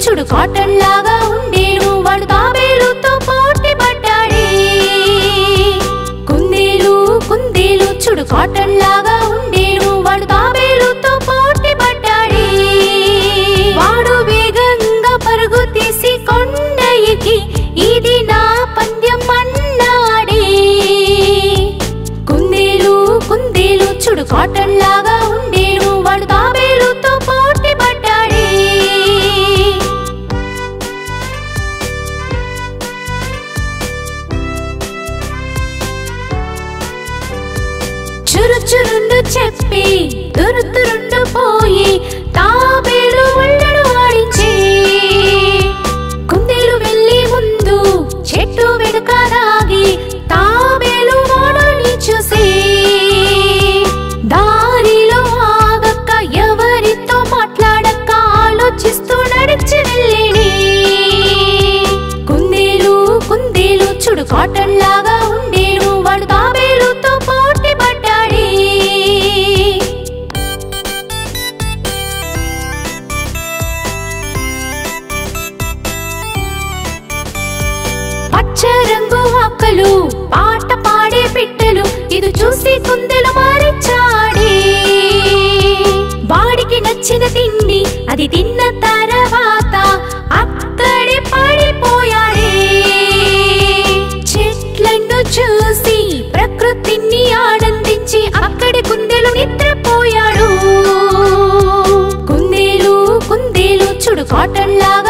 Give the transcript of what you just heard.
చుడు కాటన్ లాగా ఉండేను వాడు తాబేలుతో పోటీ పడ్డాడే కుందేలు కుందేలు చుడు కాటన్ లాగా ఉండేను వాడు తాబేలుతో పోటీ పడ్డాడే వాడు వేగంగా పరుగు తీసి కొండ ఎక్కి ఇది నా పందెం అన్నాడే కుందేలు కుందేలు చుడు కాటన్ లాగా ఉండేను వాడు తాబేలుతో పోటీ పడ్డాడే చురు చురుండు చెప్పి దురుతురుండు పోయి తాబేలు ఒళ్ళను ఆడించి కుందేలు వెళ్ళి ముందు చెట్టు వెనుక దాగి తాబేలు వాడుని చూసి దారిలో ఆగక్క ఎవరితో మాట్లాడక్క ఆలోచిస్తూ నడిచి వెళ్ళేది కుందేలు కుందేలు చుడు కాటన్ లాగా ఉండేను వాడు తాబేలుతో పోటీ పడ్డాడే పచ్చ రంగు ఆకలు పాట పాడే పిట్టలు ఇది చూసి కుందేలు మారిచాడే వాడికి నచ్చిన తిండి అది తిన్న తర్వాత అక్కడే పడిపోయాడే చెట్లను చూసి ప్రకృతిని ఆనందించి అక్కడి కుందేలు నిద్రపోయాడు కుందేలు కుందేలు చుడు కాటన్ లాగా